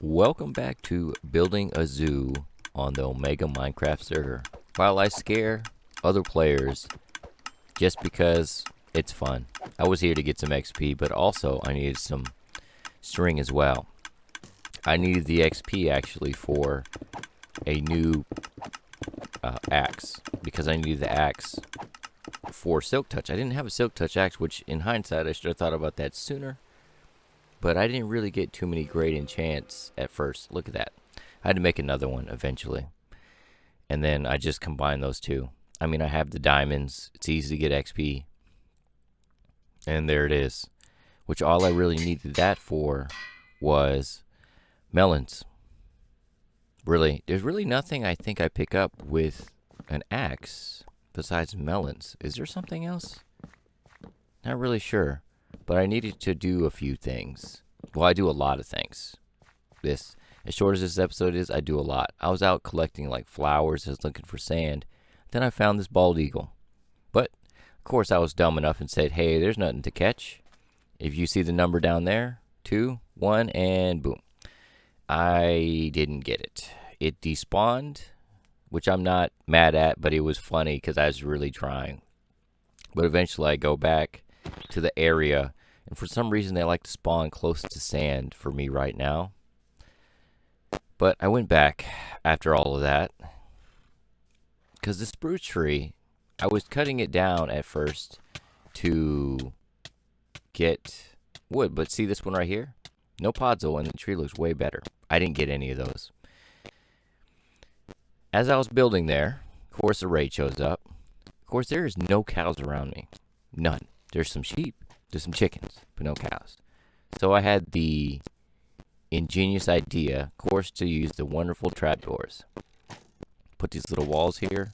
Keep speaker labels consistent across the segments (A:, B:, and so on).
A: Welcome back to building a zoo on the Omegaminecraft server. While I scare other players just because it's fun. I was here to get some XP, but also I needed some string as well. I needed the XP actually for a new axe, because I needed the axe for Silk Touch. I didn't have a Silk Touch axe, which in hindsight I should have thought about that sooner. But I didn't really get too many great enchants at first. Look at that. I had to make another one eventually. And then I just combined those two. I mean, I have the diamonds. It's easy to get XP. And there it is. Which all I really needed that for was melons. Really, there's really nothing I think I pick up with an axe besides melons. Is there something else? Not really sure. But I needed to do a few things. Well, I do a lot of things. As short as this episode is, I do a lot. I was out collecting like flowers. I was looking for sand. Then I found this bald eagle. But, of course, I was dumb enough and said, hey, there's nothing to catch. If you see the number down there, 2, 1, and boom. I didn't get it. It despawned, which I'm not mad at, but it was funny because I was really trying. But eventually I go back to the area, and for some reason they like to spawn close to sand for me right now. But I went back after all of that because the spruce tree, I was cutting it down at first to get wood, but see this one right here? No podzol, and the tree looks way better. I didn't get any of those. As I was building there, of course a raid shows up. Of course there is no cows around me. None. There's some sheep, there's some chickens, but no cows. So I had the ingenious idea, of course, to use the wonderful trapdoors. Put these little walls here.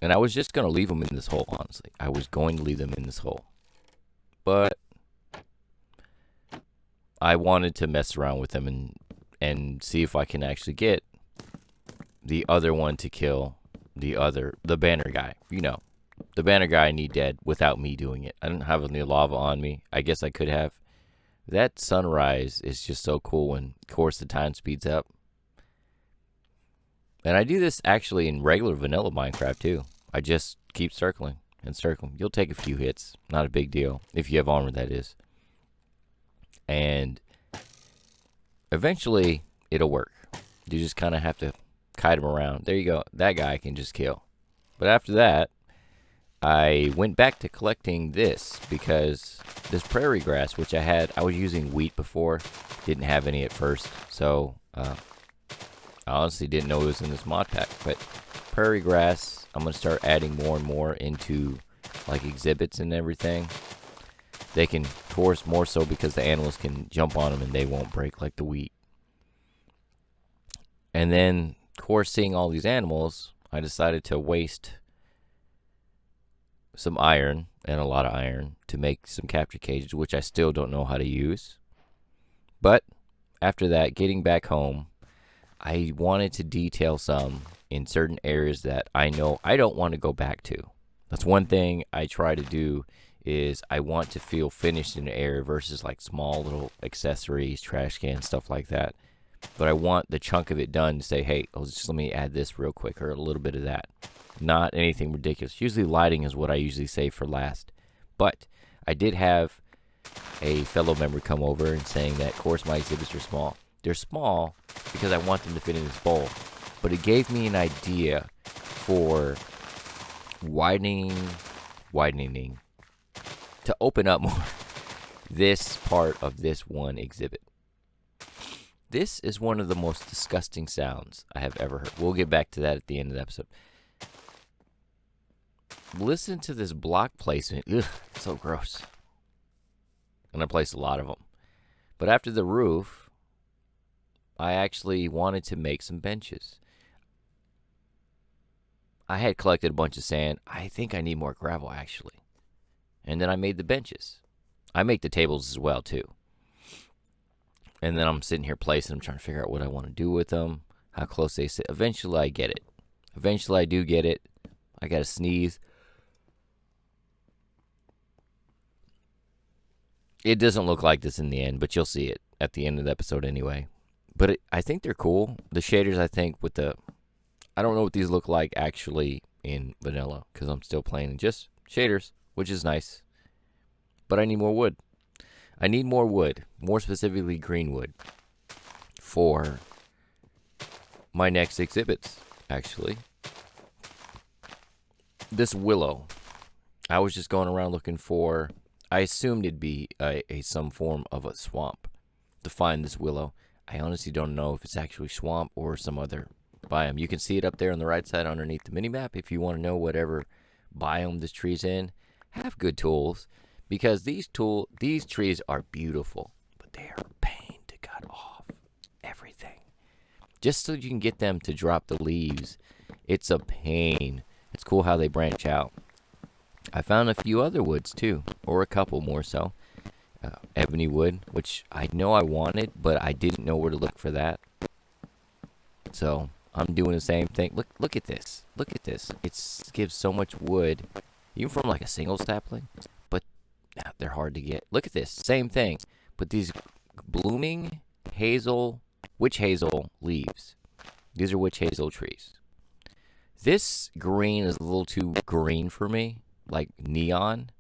A: And I was just going to leave them in this hole, honestly. I was going to leave them in this hole. But I wanted to mess around with them and see if I can actually get the other one to kill the banner guy, you know. The banner guy I need dead without me doing it. I don't have any lava on me. I guess I could have. That sunrise is just so cool when, of course, the time speeds up. And I do this actually in regular vanilla Minecraft too. I just keep circling and circling. You'll take a few hits. Not a big deal. If you have armor, that is. And eventually, it'll work. You just kind of have to kite him around. There you go. That guy I can just kill. But after that, I went back to collecting this because this prairie grass, which I was using wheat before, didn't have any at first. So I honestly didn't know it was in this mod pack. But prairie grass, I'm going to start adding more and more into like exhibits and everything. They can, of course, more so because the animals can jump on them and they won't break like the wheat. And then, of course, seeing all these animals, I decided to waste some iron, and a lot of iron, to make some capture cages, which I still don't know how to use. But after that, getting back home, I wanted to detail some in certain areas that I know I don't want to go back to. That's one thing I try to do, is I want to feel finished in an area versus like small little accessories, trash cans, stuff like that. But I want the chunk of it done to say, hey, just let me add this real quick, or a little bit of that. Not anything ridiculous. Usually lighting is what I usually save for last. But I did have a fellow member come over and saying that, of course, my exhibits are small. They're small because I want them to fit in this bowl. But it gave me an idea for widening, to open up more this part of this one exhibit. This is one of the most disgusting sounds I have ever heard. We'll get back to that at the end of the episode. Listen to this block placement. Ugh, so gross. And I placed a lot of them. But after the roof, I actually wanted to make some benches. I had collected a bunch of sand. I think I need more gravel, actually. And then I made the benches. I make the tables as well, too. And then I'm sitting here placing them, trying to figure out what I want to do with them, how close they sit. Eventually, I get it. Eventually, I do get it. I got to sneeze. It doesn't look like this in the end, but you'll see it. at the end of the episode anyway. But I think they're cool. The shaders, I think, with the... I don't know what these look like actually in vanilla, because I'm still playing just shaders, which is nice. But I need more wood. I need more wood, more specifically green wood, for my next exhibits, actually. This willow, I was just going around looking for... I assumed it'd be some form of a swamp to find this willow. I honestly don't know if it's actually swamp or some other biome. You can see it up there on the right side underneath the mini-map. If you want to know whatever biome this tree's in, have good tools, because these trees are beautiful, but they are a pain to cut off everything. Just so you can get them to drop the leaves, it's a pain. It's cool how they branch out. I found a few other woods too, or a couple more so. Ebony wood, which I know I wanted, but I didn't know where to look for that. So I'm doing the same thing. Look at this. Look at this. It gives so much wood, even from like a single sapling. But they're hard to get. Look at this. Same thing, but these blooming witch hazel leaves. These are witch hazel trees. This green is a little too green for me. Like neon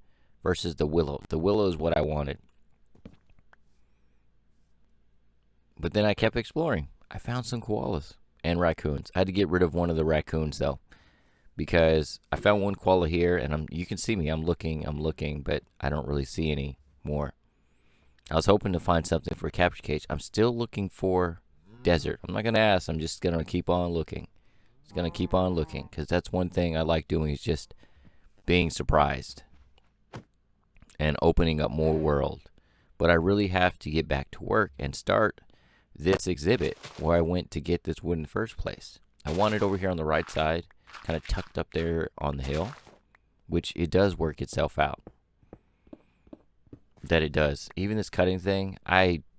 A: versus the willow. The willow is what I wanted. But then I kept exploring. I found some koalas and raccoons. I had to get rid of one of the raccoons though, because I found one koala here, and you can see me. I'm looking, but I don't really see any more. I was hoping to find something for a capture cage. I'm still looking for desert. I'm not gonna ask. I'm just gonna keep on looking. Just gonna keep on looking, because that's one thing I like doing, is just being surprised and opening up more world. But I really have to get back to work and start this exhibit where I went to get this wood in the first place. I want it over here on the right side, kind of tucked up there on the hill, which it does work itself out. That it does. Even this cutting thing,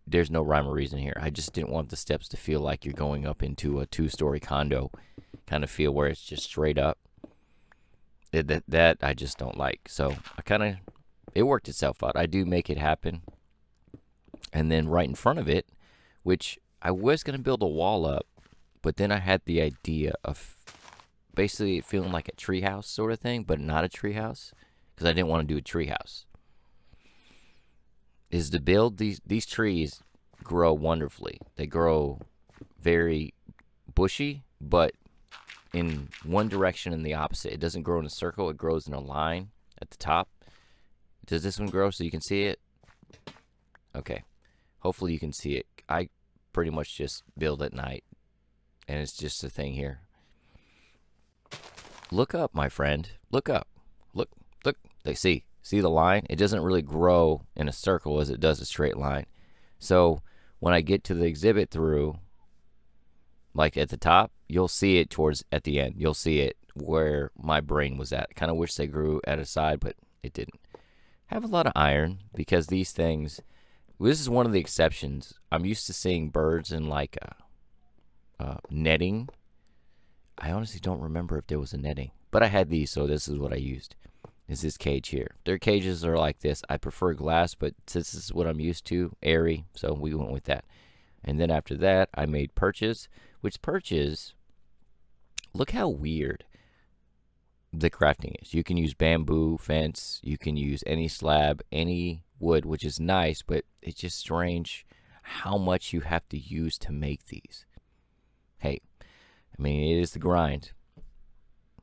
A: there's no rhyme or reason here. I just didn't want the steps to feel like you're going up into a 2-story condo kind of feel, where it's just straight up. That I just don't like. So it worked itself out. I do make it happen. And then right in front of it, which I was going to build a wall up, but then I had the idea of basically feeling like a treehouse sort of thing, but not a treehouse, because I didn't want to do a treehouse. Is to build these trees grow wonderfully. They grow very bushy, but in one direction and the opposite. It doesn't grow in a circle. It grows in a line at the top. Does this one grow so you can see it? Okay. Hopefully you can see it. I pretty much just build at night, and it's just a thing here. Look up, my friend. Look up. Look. They see the line? It doesn't really grow in a circle as it does a straight line. So when I get to the exhibit through, like at the top, you'll see it at the end. You'll see it where my brain was at. Kind of wish they grew at a side, but it didn't. Have a lot of iron, because these things, this is one of the exceptions. I'm used to seeing birds in like netting. I honestly don't remember if there was a netting, but I had these, so this is what I used. Is this cage here. Their cages are like this. I prefer glass, but since this is what I'm used to, airy, so we went with that. And then after that, I made perches, which perches, look how weird the crafting is. You can use bamboo fence, you can use any slab, any wood, which is nice, but it's just strange how much you have to use to make these. Hey, I mean, it is the grind.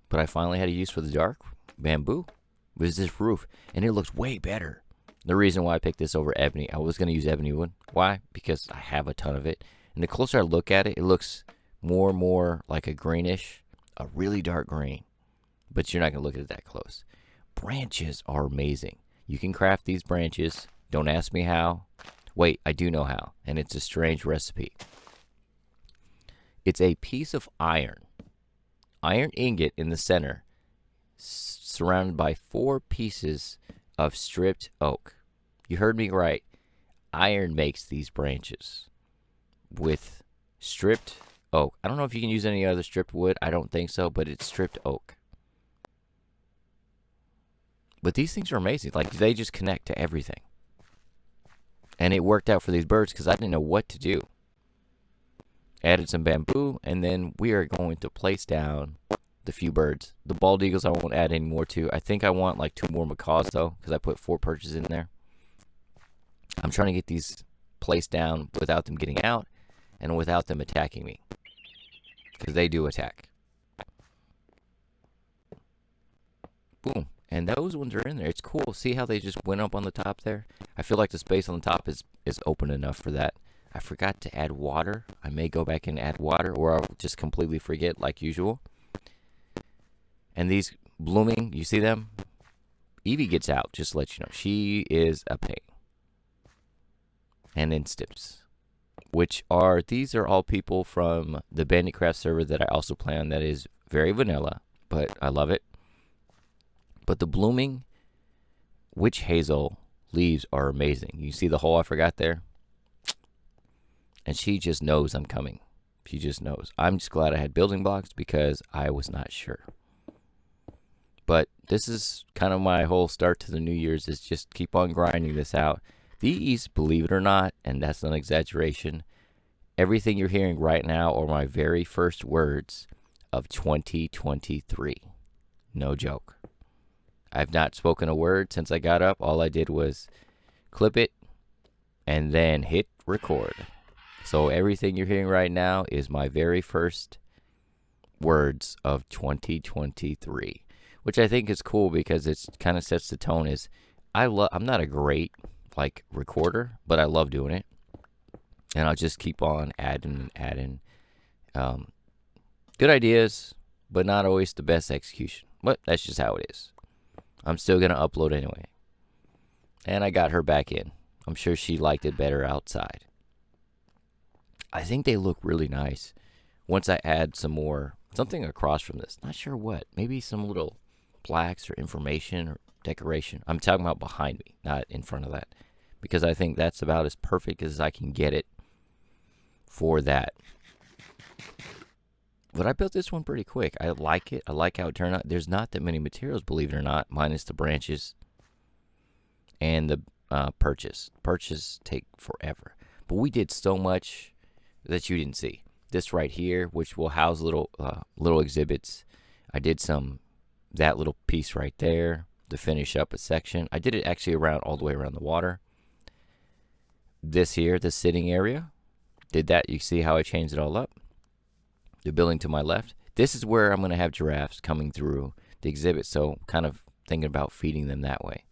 A: But I finally had a use for the dark bamboo. It was this roof, and it looks way better. The reason why I picked this over ebony, I was going to use ebony wood. Why? Because I have a ton of it. And the closer I look at it, it looks more and more like a greenish, a really dark green. But you're not going to look at it that close. Branches are amazing. You can craft these branches. Don't ask me how. Wait, I do know how. And it's a strange recipe. It's a piece of iron ingot in the center, surrounded by 4 pieces of stripped oak. You heard me right. Iron makes these branches with stripped oak. I don't know if you can use any other stripped wood. I don't think so, but it's stripped oak. But these things are amazing. Like, they just connect to everything. And it worked out for these birds because I didn't know what to do. Added some bamboo, and then we are going to place down the few birds. The bald eagles I won't add any more to. I think I want like 2 more macaws though, because I put 4 perches in there. I'm trying to get these placed down without them getting out and without them attacking me, because they do attack. Boom. And those ones are in there. It's cool. See how they just went up on the top there? I feel like the space on the top is open enough for that. I forgot to add water. I may go back and add water, or I'll just completely forget like usual. And these blooming, you see them? Evie gets out, just to let you know. She is a pain. And Instips, these are all people from the Banditcraft server that I also play on, that is very vanilla, but I love it. But the blooming witch hazel leaves are amazing. You see the hole I forgot there? And she just knows I'm coming. She just knows. I'm just glad I had building blocks because I was not sure. But this is kind of my whole start to the New Year's, is just keep on grinding this out. These, believe it or not, and that's not an exaggeration, everything you're hearing right now are my very first words of 2023. No joke. I've not spoken a word since I got up. All I did was clip it and then hit record. So everything you're hearing right now is my very first words of 2023, which I think is cool because it kind of sets the tone. I'm not a great like recorder, but I love doing it, and I'll just keep on adding. Good ideas, but not always the best execution. But that's just how it is. I'm still gonna upload anyway. And I got her back in. I'm sure she liked it better outside. I think they look really nice. Once I add something across from this, not sure what, maybe some little plaques or information or decoration. I'm talking about behind me, not in front of that, because I think that's about as perfect as I can get it for that. But I built this one pretty quick. I like it. I like how it turned out. There's not that many materials, believe it or not, minus the branches and the perches. Perches take forever. But we did so much that you didn't see. This right here, which will house little exhibits. I did that little piece right there to finish up a section. I did it actually all the way around the water. This here, the sitting area, did that. You see how I changed it all up? The building to my left. This is where I'm going to have giraffes coming through the exhibit, so kind of thinking about feeding them that way.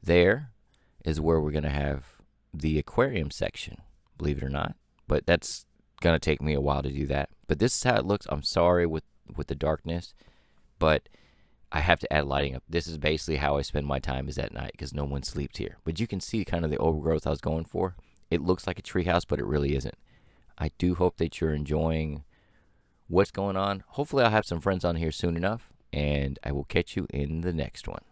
A: There is where we're going to have the aquarium section, believe it or not. But that's going to take me a while to do that. But this is how it looks. I'm sorry with the darkness, but I have to add lighting up. This is basically how I spend my time, is at night, because no one sleeps here. But you can see kind of the overgrowth I was going for. It looks like a treehouse, but it really isn't. I do hope that you're enjoying what's going on. Hopefully I'll have some friends on here soon enough, and I will catch you in the next one.